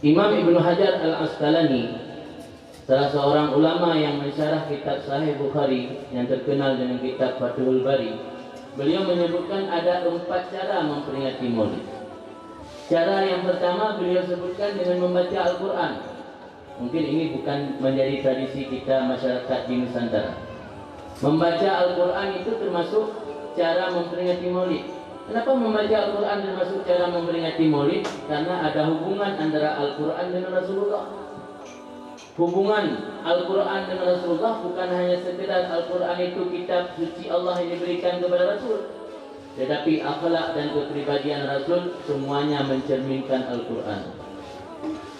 Imam Ibnu Hajar Al-Asqalani, salah seorang ulama yang mensyarah kitab Sahih Bukhari yang terkenal dengan kitab Fathul Bari, beliau menyebutkan ada 4 cara memperingati Maulid. Cara yang pertama beliau sebutkan dengan membaca Al-Quran. Mungkin ini bukan menjadi tradisi kita masyarakat di Nusantara. Membaca Al-Quran itu termasuk cara memperingati Maulid. Kenapa membaca Al-Quran termasuk cara memperingati Maulid? Karena ada hubungan antara Al-Quran dengan Rasulullah. Hubungan Al-Quran dengan Rasulullah bukan hanya sekedar Al-Quran itu kitab suci Allah yang diberikan kepada Rasul, tetapi akhlak dan kepribadian Rasul semuanya mencerminkan Al-Quran.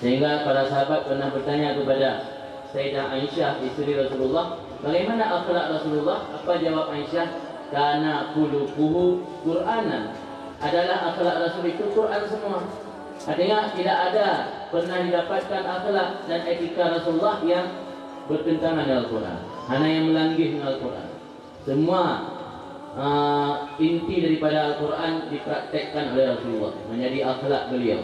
Sehingga para sahabat pernah bertanya kepada Sayyidah Aisyah, istri Rasulullah, bagaimana akhlak Rasulullah? Apa jawab Aisyah? Kana khuluquhu Qur'anan. Adalah akhlak Rasul itu Quran semua. Artinya tidak ada pernah didapatkan akhlak dan etika Rasulullah yang bertentangan dengan Al-Quran, hanya yang melanggih dengan Al-Quran. Semua inti daripada Al-Quran dipraktekkan oleh Rasulullah, menjadi akhlak beliau.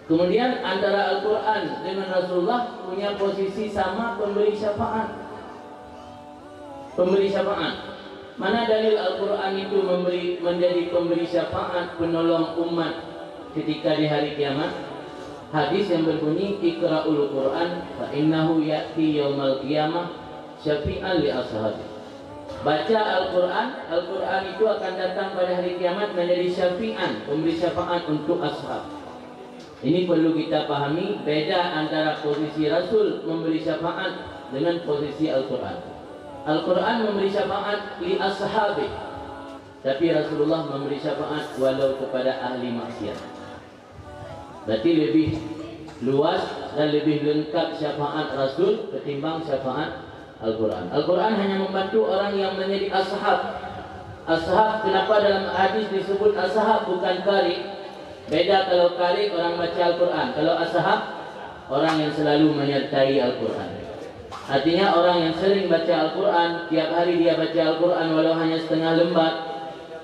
Kemudian antara Al-Quran dengan Rasulullah punya posisi sama pemberi syafaat. Pemberi syafaat. Mana dalil Al-Quran itu menjadi pemberi syafaat, penolong umat ketika di hari kiamat? Hadis yang berbunyi, Iqra'ul Quran fa innahu ya'ti yaumal qiyamah syafi'an li ashabi. Baca Al-Quran, Al-Quran itu akan datang pada hari kiamat menjadi syafi'an, pemberi syafaat untuk ashab. Ini perlu kita pahami beda antara posisi Rasul memberi syafaat dengan posisi Al-Quran. Al-Quran memberi syafaat li ashabi, tapi Rasulullah memberi syafaat walau kepada ahli maksiat. Berarti lebih luas dan lebih lengkap syafaat Rasul ketimbang syafaat Al-Quran. Al-Quran hanya membantu orang yang menjadi ashab. Ashab, kenapa dalam hadis disebut ashab bukan qari? Beda kalau qari orang baca Al-Quran. Kalau ashab orang yang selalu menyertai Al-Quran. Artinya orang yang sering baca Al-Quran, tiap hari dia baca Al-Quran walau hanya setengah lembar,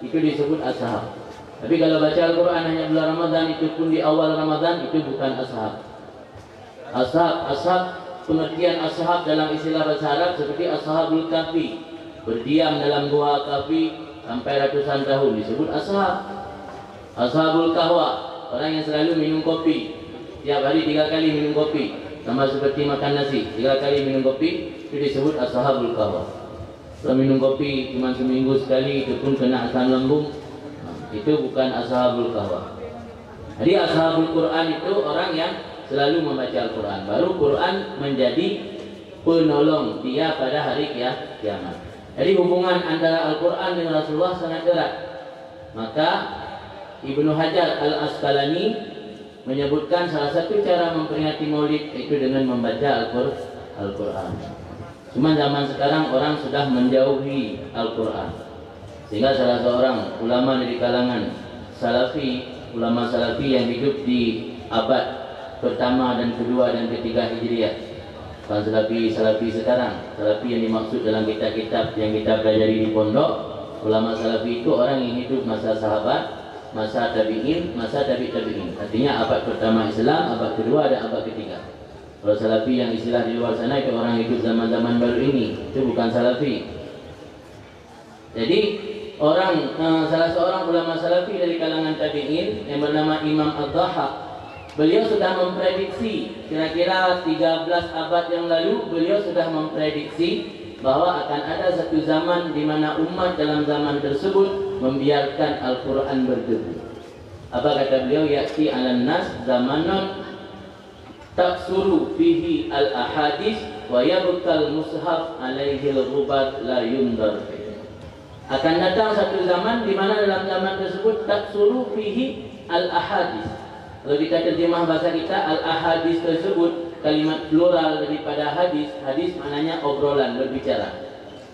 itu disebut ashab. Tapi kalau baca Al-Quran hanya bulan Ramadan, itu pun di awal Ramadan, itu bukan ashab. Ashab, pengertian ashab dalam istilah bahasa Arab seperti ashabul kahfi, berdiam dalam gua kahfi sampai ratusan tahun, disebut ashab. Ashabul kahwa, orang yang selalu minum kopi, tiap hari 3 kali minum kopi, sama seperti makan nasi, 3 kali minum kopi, itu disebut ashabul kahwa. Kalau minum kopi cuma seminggu sekali, itu pun kena asam lambung, itu bukan ashabul kahwa. Jadi ashabul Quran itu orang yang selalu membaca Al-Quran, baru Quran menjadi penolong dia pada hari kiamat. Jadi hubungan antara Al-Quran dengan Rasulullah sangat erat. Maka Ibnu Hajar Al-Asqalani menyebutkan salah satu cara memperingati Maulid itu dengan membaca Al-Quran. Cuma zaman sekarang orang sudah menjauhi Al-Quran, sehingga salah seorang ulama dari kalangan Salafi, ulama Salafi yang hidup di abad pertama dan kedua dan ketiga Hijriah, bukan Salafi sekarang. Salafi yang dimaksud dalam kitab-kitab yang kita pelajari di pondok, ulama Salafi itu orang yang hidup masa sahabat, masa tabi'in, masa tabi'in. Artinya abad pertama Islam, abad kedua dan abad ketiga. Kalau Salafi yang istilah di luar sana itu orang hidup zaman-zaman baru ini, itu bukan Salafi. Jadi salah seorang ulama Salafi dari kalangan tabi'in yang bernama Imam Ad-Dhahhak, beliau sudah memprediksi kira-kira 13 abad yang lalu, beliau sudah memprediksi bahwa akan ada satu zaman di mana umat dalam zaman tersebut membiarkan Al-Quran berdebu. Apa kata beliau? Ya'ti 'alan nas zamanun taksuru fihi al-ahadis wa yabqal mushaf alaihi al-ghubat la yundar. Akan datang satu zaman di mana dalam zaman tersebut taksuru fihi al-ahadis. Kalau kita terjemah bahasa kita, al-ahadis tersebut kalimat plural daripada hadis. Hadis maknanya obrolan, berbicara.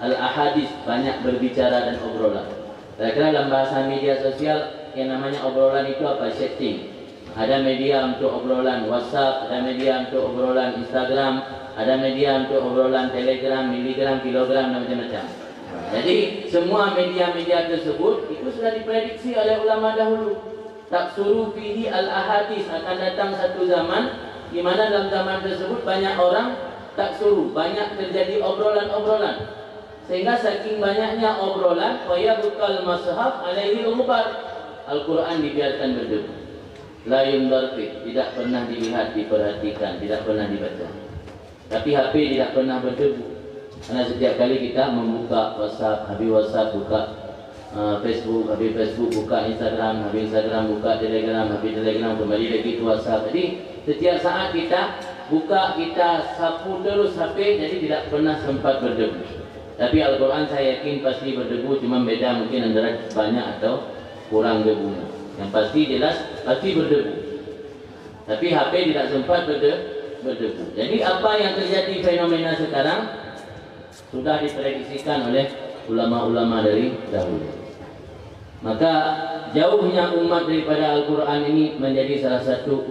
Al-ahadis banyak berbicara dan obrolan. Kira-kira dalam bahasa media sosial yang namanya obrolan itu apa? Chatting. Ada media untuk obrolan WhatsApp, ada media untuk obrolan Instagram, ada media untuk obrolan Telegram, miligram, kilogram dan macam-macam. Jadi semua media-media tersebut itu sudah diprediksi oleh ulama dahulu. taksuru fihi al-ahadis, akan datang satu zaman di mana dalam zaman tersebut banyak orang taksuru, banyak terjadi obrolan-obrolan, sehingga saking banyaknya obrolan wa bukal mashaf alaihi al-ghubar, Al-Quran dibiarkan berdebu, la yundarfi, tidak pernah dilihat, diperhatikan, tidak pernah dibaca. Tapi HP tidak pernah berdebu, karena setiap kali kita membuka WhatsApp, habis WhatsApp buka Facebook, habis Facebook buka Instagram, habis Instagram buka Telegram, habis Telegram kembali lagi ke WhatsApp. Jadi setiap saat kita buka, kita sapu terus HP, jadi tidak pernah sempat berdebu. Tapi Al-Quran saya yakin pasti berdebu, cuma beda mungkin antara banyak atau kurang debunya. Yang pasti jelas pasti berdebu. Tapi HP tidak sempat berdebu. Jadi apa yang terjadi fenomena sekarang sudah diprediksikan oleh ulama-ulama dari dahulu. Maka jauhnya umat daripada Al-Quran ini menjadi salah satu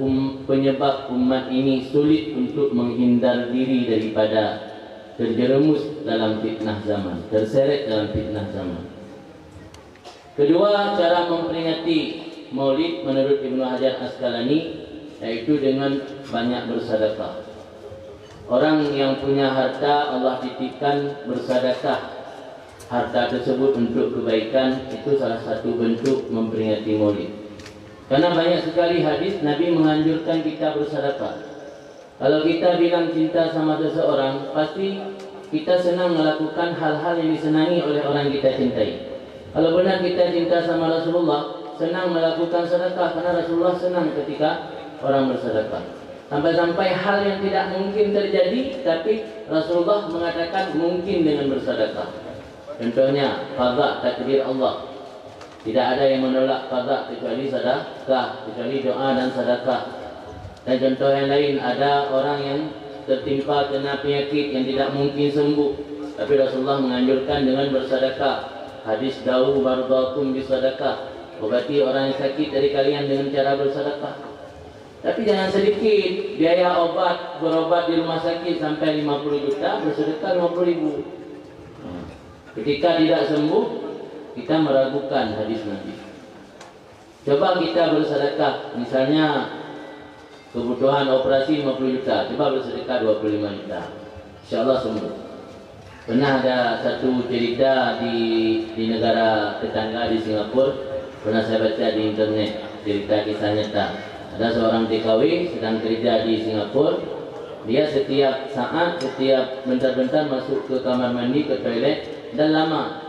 penyebab umat ini sulit untuk menghindar diri daripada terjerumus dalam fitnah zaman, terseret dalam fitnah zaman. Kedua, cara memperingati Maulid menurut Ibnu Hajar Asqalani yaitu dengan banyak bersedekah. Orang yang punya harta Allah titipkan bersedekah harta tersebut untuk kebaikan, itu salah satu bentuk memperingati Maulid. Karena banyak sekali hadis Nabi menganjurkan kita bersedekah. Kalau kita bilang cinta sama seseorang, pasti kita senang melakukan hal-hal yang disenangi oleh orang yang kita cintai. Kalau benar kita cinta sama Rasulullah, senang melakukan sedekah, karena Rasulullah senang ketika orang bersedekah. Sampai-sampai hal yang tidak mungkin terjadi, tapi Rasulullah mengatakan mungkin dengan bersedekah. Contohnya qada, takdir Allah. Tidak ada yang menolak qada kecuali sedekah, kecuali doa dan sedekah. Dan contoh yang lain, ada orang yang tertimpa kena penyakit yang tidak mungkin sembuh, tapi Rasulullah menganjurkan dengan bersedekah. Hadis dawu mardakum bisedekah, obati orang yang sakit dari kalian dengan cara bersedekah. Tapi jangan sedikit biaya berobat di rumah sakit sampai 50 juta, bersedekah 50 ribu. Ketika tidak sembuh, kita meragukan hadis Nabi. Coba kita bersedekah, misalnya kebutuhan operasi 50 juta, coba bersedekah 25 juta, insya Allah sembuh. Pernah ada satu cerita di negara tetangga di Singapura, pernah saya baca di internet, cerita kisah nyata. Ada seorang TKW sedang kerja di Singapura. Dia setiap saat, setiap bentar-bentar masuk ke kamar mandi, ke toilet, dan lama.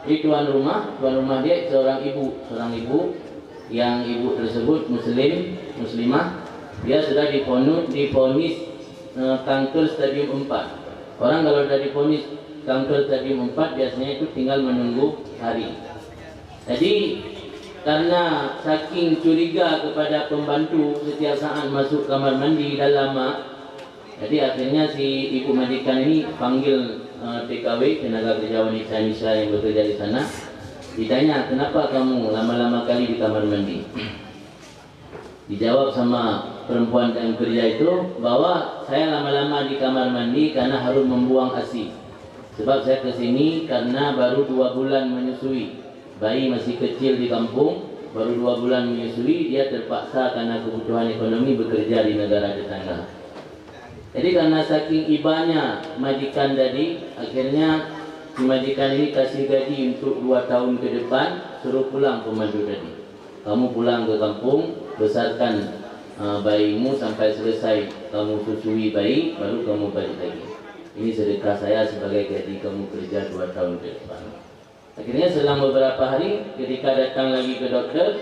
Jadi tuan rumah dia seorang ibu yang ibu tersebut muslimah. Dia sudah diponis kanker stadium 4. Orang kalau sudah diponis kanker stadium 4 biasanya itu tinggal menunggu hari. Jadi karena saking curiga kepada pembantu setiap saat masuk kamar mandi dan lama, jadi akhirnya si ibu majikan ini panggil TKW, tenaga kerja wanita Indonesia yang bekerja di sana. Ditanya, kenapa kamu lama-lama kali di kamar mandi? Dijawab sama perempuan yang kerja itu bahwa saya lama-lama di kamar mandi karena harus membuang ASI. Sebab saya kesini karena baru 2 bulan menyusui. Bayi masih kecil di kampung, baru 2 bulan menyusui, dia terpaksa karena kebutuhan ekonomi bekerja di negara tetangga. Jadi karena saking ibanya majikan tadi, akhirnya si majikan ini kasih gaji untuk 2 tahun ke depan, suruh pulang pembantu tadi. Kamu pulang ke kampung, besarkan bayimu sampai selesai kamu susui bayi, baru kamu balik lagi. Ini sedekah saya sebagai gaji kamu kerja 2 tahun ke depan. Akhirnya selang beberapa hari, ketika datang lagi ke dokter,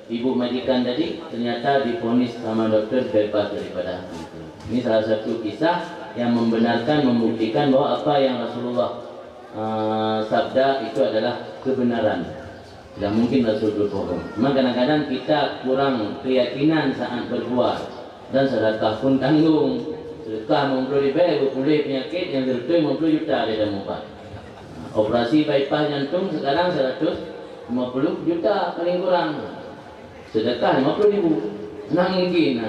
ibu majikan tadi ternyata divonis sama dokter bebas daripada itu. Ini salah satu kisah yang membenarkan, membuktikan bahwa apa yang Rasulullah sabda itu adalah kebenaran. Tidak mungkin Rasul berbohong. Cuma kadang-kadang kita kurang keyakinan saat berbuat, dan sedekah pun tanggung. Sedekah 50 ribu, pulih penyakit yang tertutup 50 juta dia dah muka. Operasi bypass jantung sekarang 150 juta paling kurang. Sedekah 50 ribu, nah mungkin.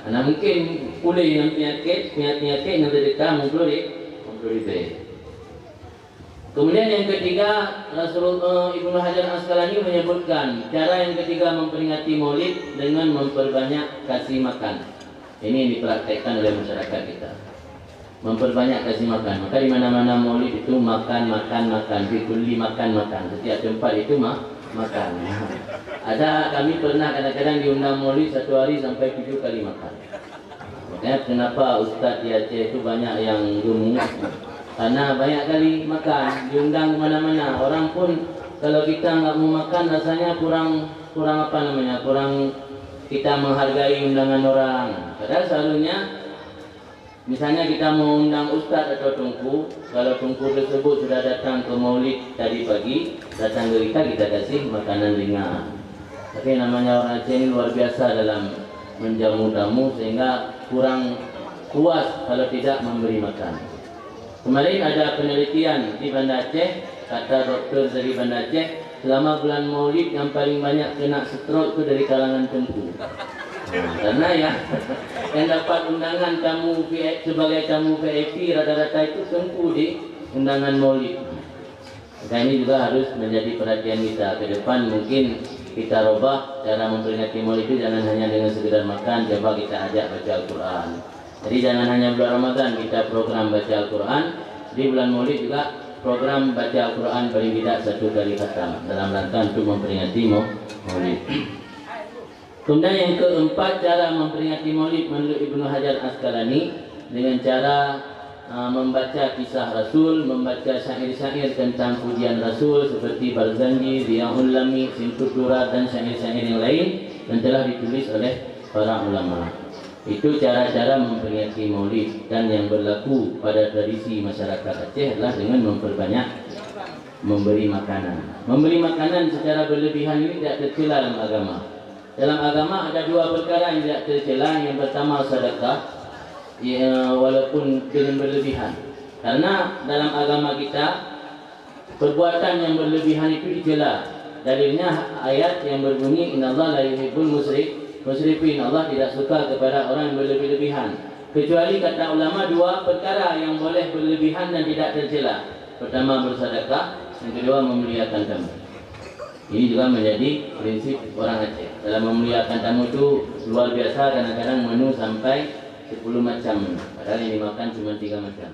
Nah mungkin pulih yang penyakit yang sedekah 50 ribu. Kemudian yang ketiga, Rasulullah Ibnu Hajar Asqalani menyebutkan cara yang ketiga memperingati Maulid dengan memperbanyak kasih makan. Ini yang dipraktekkan oleh masyarakat kita. Memperbanyak kasih makan. Maka di mana-mana Maulid itu makan. Fikuli makan. Setiap tempat itu makan. Ada kami pernah kadang-kadang diundang Maulid 1 hari sampai 7 kali makan. Makanya kenapa Ustaz di Aceh itu banyak yang gemuk? Karena banyak kali makan, diundang kemana-mana. Orang pun kalau kita nggak mau makan rasanya kurang kita menghargai undangan orang. Padahal selalunya misalnya kita mau undang Ustaz atau Tungku, kalau Tungku tersebut sudah datang ke Maulid tadi pagi, datang ke kita kasih makanan ringan. Tapi namanya orang Aceh ini luar biasa dalam menjamu tamu sehingga kurang puas kalau tidak memberi makan. Kemarin ada penelitian di Banda Aceh, kata dokter dari Banda Aceh, selama bulan Maulid yang paling banyak kena stroke itu dari kalangan Tengku. Karena ya, yang dapat undangan tamu sebagai tamu VIP rata-rata itu Tengku di undangan Maulid. Maka ini juga harus menjadi perhatian kita. Ke depan mungkin kita robah cara memperingati Maulid itu, jangan hanya dengan sekedar makan, coba kita ajak baca Al-Quran. Jadi jangan hanya bulan Ramadan kita program baca Al-Quran, di bulan Maulid juga program baca Al-Quran paling tidak 1 kali khatam dalam rangka untuk memperingati Maulid. Kemudian yang keempat, cara memperingati Maulid menurut Ibnu Hajar Asqalani dengan cara membaca kisah Rasul, membaca syair-syair tentang pujian Rasul seperti Barzanji, Ziyaul Lami, Simtud Durar dan syair-syair yang lain yang telah ditulis oleh para ulama. Itu cara-cara memperingati Maulid, dan yang berlaku pada tradisi masyarakat Aceh adalah dengan memperbanyak memberi makanan. Memberi makanan secara berlebihan ini tidak tercela dalam agama. Dalam agama ada 2 perkara yang tidak tercela. Yang pertama sedekah, walaupun dengan berlebihan. Karena dalam agama kita perbuatan yang berlebihan itu dicela. Dalilnya ayat yang berbunyi innallaha la yuhibbul musrifin, Allah tidak suka kepada orang yang berlebih-lebihan. Kecuali kata ulama 2 perkara yang boleh berlebihan dan tidak tercela. Pertama bersedekah, yang kedua memuliakan tamu. Ini juga menjadi prinsip orang Aceh. Dalam memuliakan tamu itu luar biasa, kadang-kadang menu sampai 10 macam. Padahal yang dimakan cuma 3 macam.